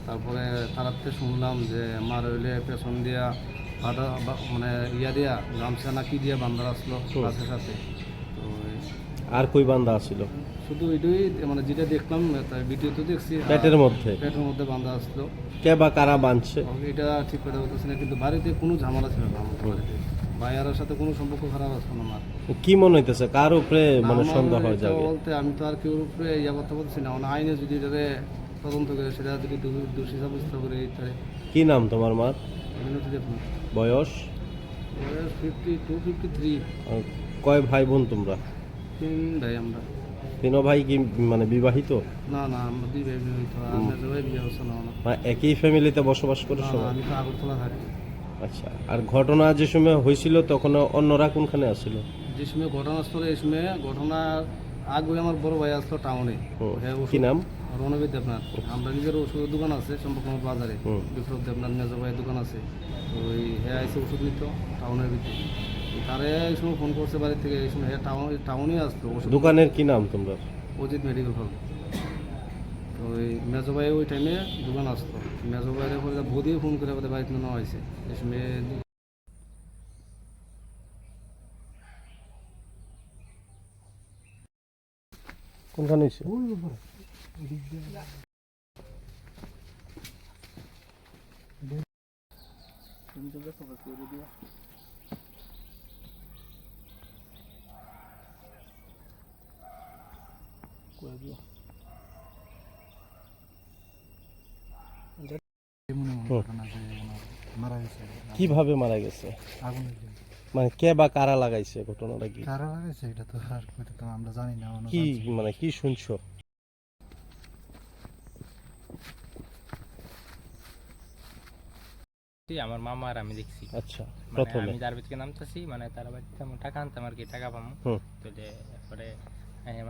তারপরে তারাতে শুনলাম যে মার হইলে পেছন দিয়া বাধা মানে ইয়া দিয়া গামছা নাকি দিয়া বান্ধা আসলো গাছের সাথে। তো আর কই বান্দা ছিল? শুধু এটাই মানে যেটা দেখলাম তাই ভিডিওতে দেখছি পেটের মধ্যে? পেটের মধ্যে বান্ধা আসলো। কে বা কারা বাঁধছে? এটা ঠিক কথা বলতেছি না, কিন্তু বাড়িতে কোনো ঝামেলা ছিল না আমাদের বাড়িতে। ভাইয়ার সাথে কোনো সম্পর্ক খারাপ আসলো না আমার। কি মনে হইতেছে কার উপরে মানে আমার সন্দেহ হয়ে এটা যাবে? বলতে আমি তো আর কেউ উপরে ইয়া করতে বলছি না, মানে আইনে যদি এটাকে তদন্ত করে সেটা যদি দোষী সাব্যস্ত করে তাহলে। কি নাম তোমার মার? মিনতি দেখুন, বয়স? বয়স 52-53। আর কয় ভাই বোন তোমরা? 3 ভাই আমরা। তিনো ভাই কি মানে বিবাহিত? না না, আমরা 2 ভাই বিবাহিত। আমরা সবাই বিয়ে হচ্ছে না আমার। মানে একই ফ্যামিলিতে বসবাস করে না না, সবাই? আমি তো আগরতলা থাকি। আচ্ছা, আর ঘটনা যে সময় হয়েছিল তখন অন্যরা কোনখানে আসছিল? যে সময় ঘটনাস্থলে এই সময় ঘটনার আগে আমার বড় ভাই আসলো টাউনে। হ্যাঁ, কি নাম? রণবীর দেবনাথ। আমরা নিজের ওষুধের দোকান আছে চম্পকনগর বাজারে। বিপ্লব দেবনাথ মেজ ভাইয়ের দোকান আছে। তো ওই হ্যাঁ আইসে ওষুধ নিত টাউনের ভিতরে। তারে এই সময় ফোন করছে বাড়ি থেকে, এই সময় হ্যাঁ টাউনে আসতো ওষুধ। দোকানের কি নাম তোমরা? Ajit medical hall. তো ওই মেজো ভাই ওই টাইমে দোকান আসতো। মেজো ভাইয়ের পরে বদিয়ে ফোন করে আমাদের বাড়িতে নেওয়া হয়েছে এই সময়। কোনখানে হয়েছে? মারা গেছে কিভাবে মারা গেছে? আগুনের। মানে কে বা কারা লাগাইছে ঘটনাটা কি? কারা লাগাইছে এটা তো আর কইতে আমরা জানি না। কি মানে কি শুনছো? আমার মামা আর আমি দেখছি। আচ্ছা, মানে প্রথমে আমি তার থেকে নামতেছি, মানে তার বাড়িতে আমি টাকা আনতাম আর কি, টাকা পাবো তো যে পরে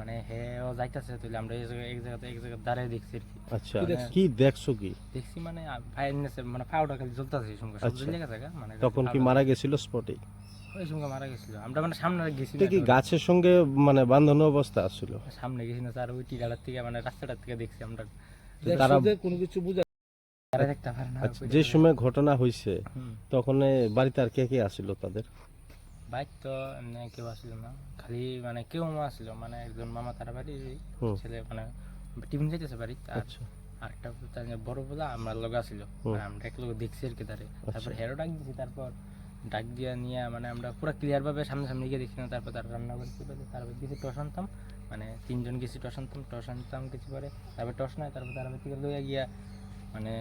মানে হেও যাইতেছে, তাহলে আমরা এক জায়গাতে দাঁড়িয়ে দেখছি আর কি। আচ্ছা, কি দেখছো কি? দেখছি মানে ভাই এনেছে, মানে ফাউটা খালি জ্বলতেছে এই সঙ্গে, সব আচ্ছা। জ্বলে গেছে মানে। তখন কি মারা গেছিল স্পটে? ওই সঙ্গে মারা গেছিল, আমরা মানে সামনে গেছি এটা কি গাছের সঙ্গে মানে বাঁধানো অবস্থা আসছিল? সামনে গেছি না স্যার, ওই টিলাটার থেকে মানে রাস্তাটার থেকে দেখছি আমরা। তারা কোনো কিছু বুঝা তারা দেখতে পারে না। আচ্ছা, যে সময় ঘটনা হয়েছে তখন বাড়িতে আর কে কে আসছিল তাদের? বাইক তো এমনি কেউ আসলো না, খালি মানে কেউ আসলো, মানে একজন মামা তার বাড়ি ছেলে, মানে টিফিন খাইতেছে বাড়ি। আর আচ্ছা আরেকটা বড় বলা আমার লগে আসলো, মানে আমরা এক লোক দেখছি আর কি তারে। তারপর হেরো ডাক দিছি, তারপর ডাক দিয়া নিয়ে মানে আমরা পুরো ক্লিয়ার ভাবে সামনে সামনে গিয়ে দেখছি না। তারপর তার রান্না করতে পারে, তারপর গেছি টস আনতাম, মানে 3 জন গেছি টস আনতাম কিছু পরে। তারপর টস নাই, তারপর তার থেকে লইয়া গিয়া মানে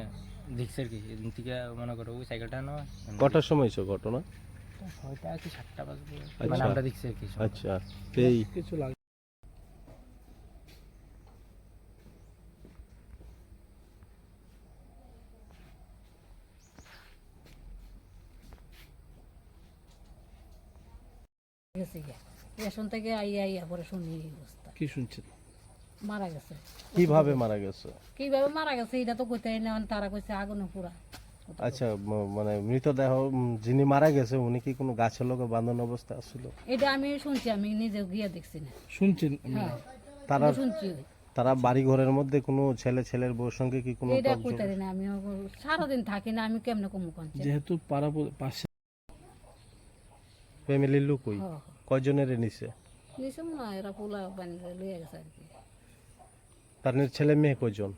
দেখছি আর কি। এদিন থেকে মনে করো ওই সাইকেলটা না কটার সময় হয়েছে ঘটনা? 6টা কি 7টা বাজবে, মানে আমরা দেখছি আর কি। আচ্ছা, এই কিছু লাগে গেছে গিয়া রেশন থেকে আইয়া আইয়া পরে শুনি এই অবস্থা। কি শুনছেন? মারা গেছে। কিভাবে মারা গেছে? কিভাবে মারা গেছে এটা তো কইতে না, তারা কইছে আগুনে পুরা। আচ্ছা, মানে মৃতদেহ যিনি মারা গেছে উনি কি কোনো গাছের লোকে বাঁধানো অবস্থা আসছিল? এটা আমি শুনছি, আমি নিজে গিয়া দেখছি না। শুনছেন? হ্যাঁ, তারা শুনছি। তারা বাড়ি ঘরের মধ্যে কোনো ছেলের বউর সঙ্গে কি কোনো এটা কইতে না, আমি সারাদিন থাকি না, আমি কেমনে কমু কানছি। যেহেতু পাড়া পাশে ফ্যামিলির লোক ওই কয়জনের নিছে? নিছে মনে হয় এরা পোলা পানি লইয়া গেছে আর কি। তার ছেলে মেয়ে কয়জন?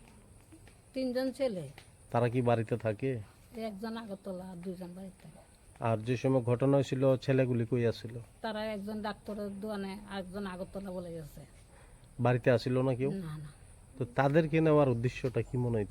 3 জন ছেলে, তারা কি বাড়িতে থাকে? একজন আগরতলা আর 2 জন বাড়িতে থাকে। আর যে সময় ঘটনা হয়েছিল ছেলেগুলি কই আসছিল? তারা একজন ডাক্তারের দোকানে, আরেকজন আগরতলা বলে গেছে। বাড়িতে আসছিল না কেউ? না না, তো তাদেরকে নেওয়ার উদ্দেশ্যটা কি মনে হইতে?